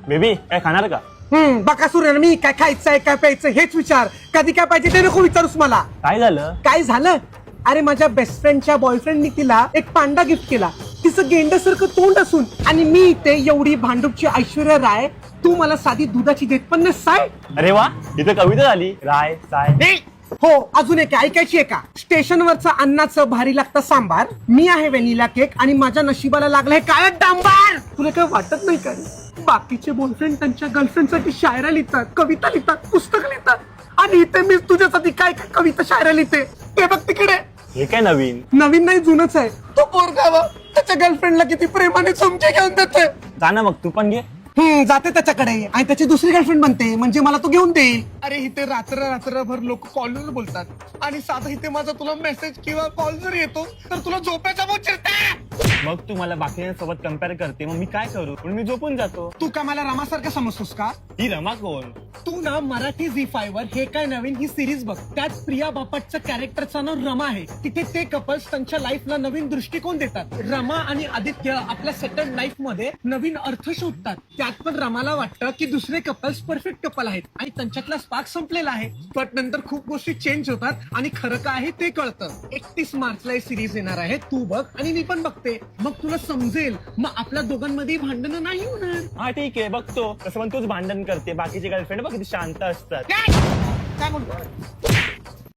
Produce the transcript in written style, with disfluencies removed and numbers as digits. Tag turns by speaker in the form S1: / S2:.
S1: Baby काय खाणार का?
S2: बकासूर मी काय खायचंय काय प्यायचं हेच विचार. कधी काय पाहिजे ते नको विचारूस मला.
S1: काय झालं?
S2: काय झालं? अरे माझ्या बेस्ट फ्रेंडच्या बॉयफ्रेंडनी तिला एक पांडा गिफ्ट केला. तिचं गेंडासारखं तोंड असून आणि मी इथे एवढी भांडूपची ऐश्वर्या राय, तू मला साधी दुधाची देत पण साय.
S1: अरे वा, इथं कविता झाली. राय साय.
S2: हो, अजून एक ऐकायची आहे का? स्टेशनवरचं अन्नाचं भारी लागतं सांबार, मी आहे व्हॅनिला केक आणि माझ्या नशिबाला लागलाय काय डांबार. तुला काय वाटत नाही का? बाकीचे बॉयफ्रेंड त्यांच्या गर्लफ्रेंडसाठी शायरा लिहितात, कविता लिहितात, पुस्तकं लिहितात आणि इथे मी तुझ्यासाठी काय काय कविता शायरा लिहिते. ते बघ तिकडे.
S1: हे काय नवीन?
S2: नवीन नाही, जुनच आहे. तो पोरगा त्याच्या गर्लफ्रेंडला किती प्रेमाने चमचे घेऊन देते.
S1: जा ना मग तू पण घे.
S2: जाते त्याच्याकडे आणि त्याची दुसरी गर्लफ्रेंड बनते म्हणजे मला तो घेऊन देईल. अरे इथे रात्रभर लोक कॉलवर बोलतात आणि साधा इथे माझा तुला मेसेज किंवा कॉल जर येतो तर तुला झोपायचा बोल चिरते.
S1: मग तू मला बाकीच्यांसोबत कम्पेअर करते, मग मी काय करू? पण मी झोपून जातो.
S2: तू का मला रमासारखं समजतोस का?
S1: ही रमा कोण?
S2: तू ना मराठी झी5 वर हे काय नवीन ही सिरीज बघ. त्यात प्रिया बापटचं कॅरेक्टरचं नाव रमा आहे. तिथे ते कपल्स त्यांच्या लाईफला नवीन दृष्टिकोन देतात. रमा आणि आदित्य आपल्या सेटल्ड लाईफ मध्ये नवीन अर्थ शोधतात. त्यात पण रमाला वाटतं की दुसरे कपल्स परफेक्ट कपल आहेत आणि त्यांच्यातला स्पार्क संपलेला आहे. पण नंतर खूप गोष्टी चेंज होतात आणि खरं काय आहे ते कळतं. 31 मार्चला ही सिरीज येणार आहे. तू बघ आणि मी पण बघते, मग तुला समजेल. मग आपल्या दोघांमध्ये भांडणं नाही होणार.
S1: हा ठीक आहे, बघतो. तसं पण तूच भांडण करते, बाकीचे गर्लफ्रेंड बघ किती शांत असतात.
S2: काय म्हणतो?